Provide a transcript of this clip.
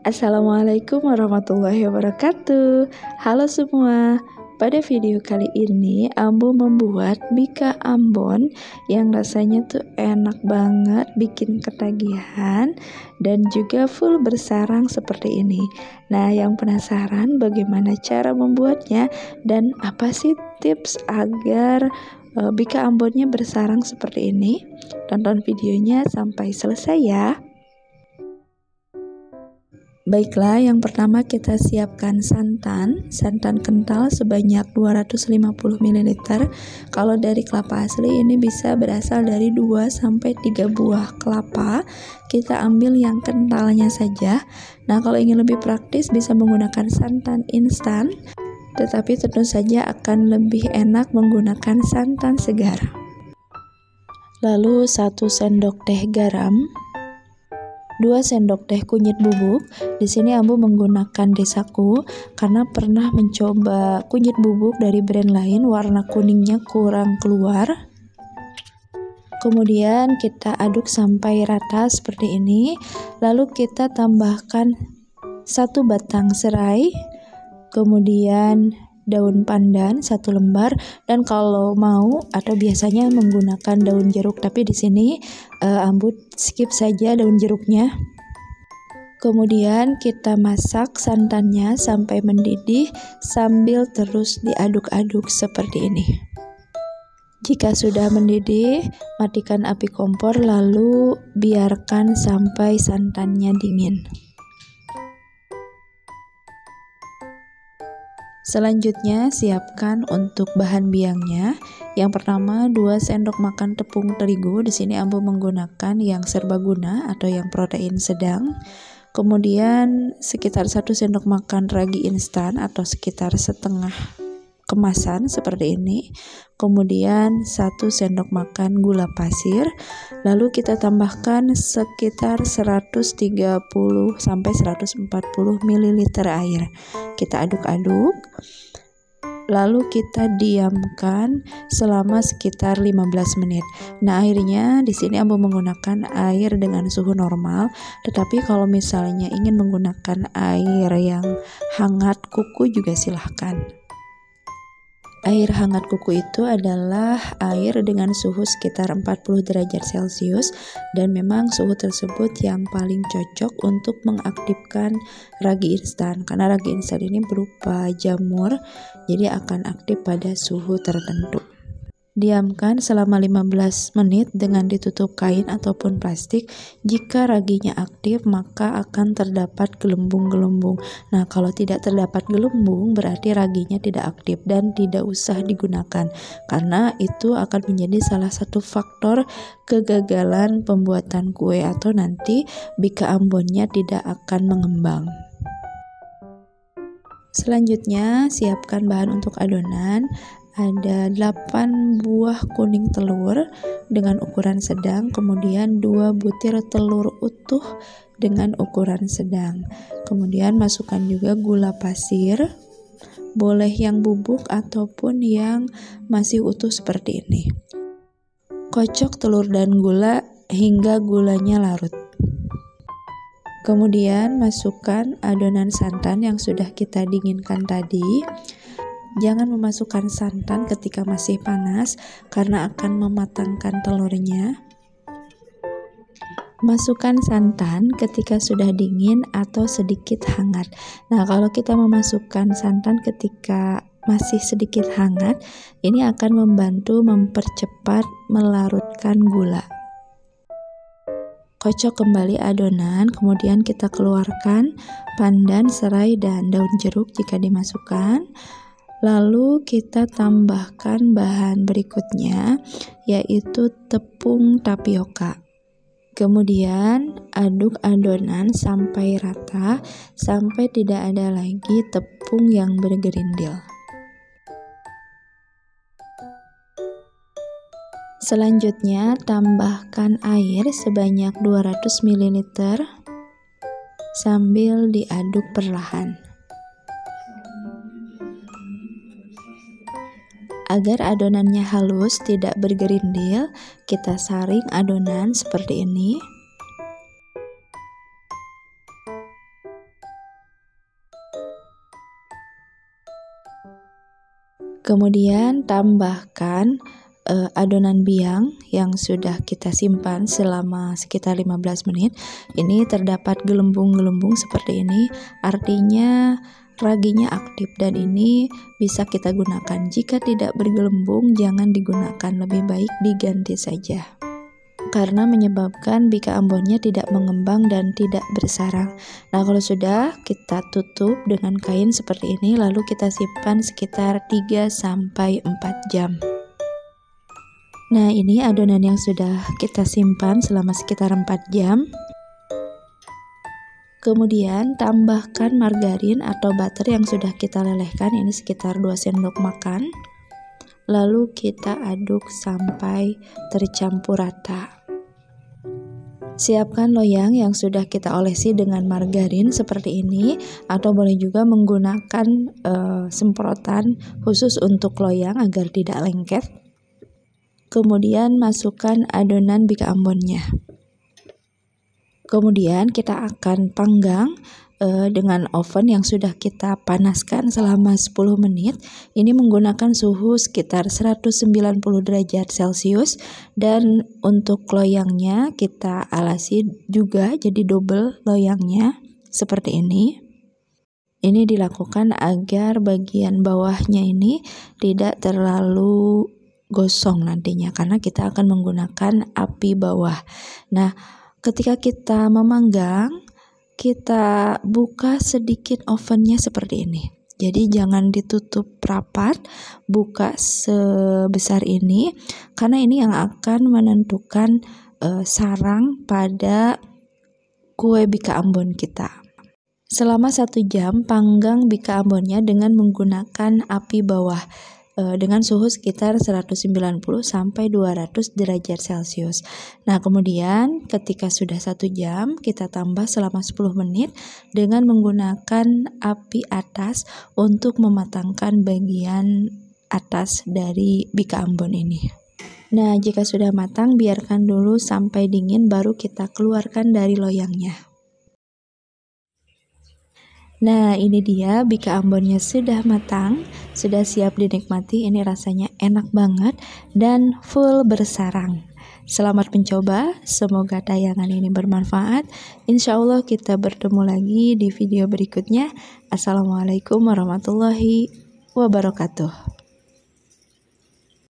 Assalamualaikum warahmatullahi wabarakatuh. Halo semua. Pada video kali ini Ambo membuat bika Ambon yang rasanya tuh enak banget, bikin ketagihan dan juga full bersarang seperti ini. Nah, yang penasaran bagaimana cara membuatnya dan apa sih tips agar bika Ambonnya bersarang seperti ini? Tonton videonya sampai selesai ya. Baiklah, yang pertama kita siapkan santan kental sebanyak 250 ml. Kalau dari kelapa asli ini bisa berasal dari 2-3 buah kelapa. Kita ambil yang kentalnya saja. Nah, kalau ingin lebih praktis bisa menggunakan santan instan, tetapi tentu saja akan lebih enak menggunakan santan segar. Lalu 1 sendok teh garam, 2 sendok teh kunyit bubuk. Di sini Ambo menggunakan Desaku karena pernah mencoba kunyit bubuk dari brand lain, warna kuningnya kurang keluar. Kemudian kita aduk sampai rata seperti ini. Lalu kita tambahkan 1 batang serai, kemudian daun pandan 1 lembar, dan kalau mau atau biasanya menggunakan daun jeruk, tapi di sini Ambo skip saja daun jeruknya. Kemudian kita masak santannya sampai mendidih sambil terus diaduk-aduk seperti ini. Jika sudah mendidih, matikan api kompor lalu biarkan sampai santannya dingin. Selanjutnya siapkan untuk bahan biangnya. Yang pertama 2 sendok makan tepung terigu. Di sini Ambo menggunakan yang serbaguna atau yang protein sedang. Kemudian sekitar 1 sendok makan ragi instan atau sekitar setengah kemasan seperti ini. Kemudian 1 sendok makan gula pasir. Lalu kita tambahkan sekitar 130-140 ml air. Kita aduk-aduk. Lalu kita diamkan selama sekitar 15 menit. Nah, airnya di sini Ambo menggunakan air dengan suhu normal, tetapi kalau misalnya ingin menggunakan air yang hangat kuku juga silahkan. Air hangat kuku itu adalah air dengan suhu sekitar 40 derajat Celcius, dan memang suhu tersebut yang paling cocok untuk mengaktifkan ragi instan karena ragi instan ini berupa jamur, jadi akan aktif pada suhu tertentu. Diamkan selama 15 menit dengan ditutup kain ataupun plastik. Jika raginya aktif maka akan terdapat gelembung-gelembung. Nah, kalau tidak terdapat gelembung berarti raginya tidak aktif dan tidak usah digunakan, karena itu akan menjadi salah satu faktor kegagalan pembuatan kue atau nanti bika Ambonnya tidak akan mengembang. Selanjutnya siapkan bahan untuk adonan. Ada 8 buah kuning telur dengan ukuran sedang, kemudian 2 butir telur utuh dengan ukuran sedang. Kemudian masukkan juga gula pasir, boleh yang bubuk ataupun yang masih utuh seperti ini. Kocok telur dan gula hingga gulanya larut. Kemudian masukkan adonan santan yang sudah kita dinginkan tadi. Jangan memasukkan santan ketika masih panas karena akan mematangkan telurnya. Masukkan santan ketika sudah dingin atau sedikit hangat. Nah, kalau kita memasukkan santan ketika masih sedikit hangat, ini akan membantu mempercepat melarutkan gula. Kocok kembali adonan, kemudian kita keluarkan pandan, serai, dan daun jeruk jika dimasukkan. Lalu kita tambahkan bahan berikutnya, yaitu tepung tapioka. Kemudian aduk adonan sampai rata, sampai tidak ada lagi tepung yang bergerindil. Selanjutnya tambahkan air sebanyak 200 ml sambil diaduk perlahan. Agar adonannya halus, tidak bergerindil, kita saring adonan seperti ini. Kemudian tambahkan adonan biang yang sudah kita simpan selama sekitar 15 menit. Ini terdapat gelembung-gelembung seperti ini, artinya raginya aktif dan ini bisa kita gunakan. Jika tidak bergelembung, jangan digunakan, lebih baik diganti saja karena menyebabkan bika ambonnya tidak mengembang dan tidak bersarang. Nah, kalau sudah, kita tutup dengan kain seperti ini, lalu kita simpan sekitar 3-4 jam. Nah, ini adonan yang sudah kita simpan selama sekitar 4 jam. Kemudian tambahkan margarin atau butter yang sudah kita lelehkan, ini sekitar 2 sendok makan. Lalu kita aduk sampai tercampur rata. Siapkan loyang yang sudah kita olesi dengan margarin seperti ini, atau boleh juga menggunakan semprotan khusus untuk loyang agar tidak lengket. Kemudian masukkan adonan bika ambonnya. Kemudian kita akan panggang dengan oven yang sudah kita panaskan selama 10 menit. Ini menggunakan suhu sekitar 190 derajat Celcius, dan untuk loyangnya kita alasi juga jadi double loyangnya seperti ini. Ini dilakukan agar bagian bawahnya ini tidak terlalu gosong nantinya karena kita akan menggunakan api bawah. Nah, ketika kita memanggang, kita buka sedikit ovennya seperti ini. Jadi jangan ditutup rapat, buka sebesar ini karena ini yang akan menentukan sarang pada kue bika ambon kita. Selama 1 jam panggang bika ambonnya dengan menggunakan api bawah dengan suhu sekitar 190 sampai 200 derajat Celcius. Nah, kemudian ketika sudah 1 jam, kita tambah selama 10 menit dengan menggunakan api atas untuk mematangkan bagian atas dari bika ambon ini. Nah, jika sudah matang, biarkan dulu sampai dingin baru kita keluarkan dari loyangnya. Nah, ini dia bika ambonnya sudah matang, sudah siap dinikmati. Ini rasanya enak banget dan full bersarang. Selamat mencoba, semoga tayangan ini bermanfaat. Insya Allah kita bertemu lagi di video berikutnya. Assalamualaikum warahmatullahi wabarakatuh.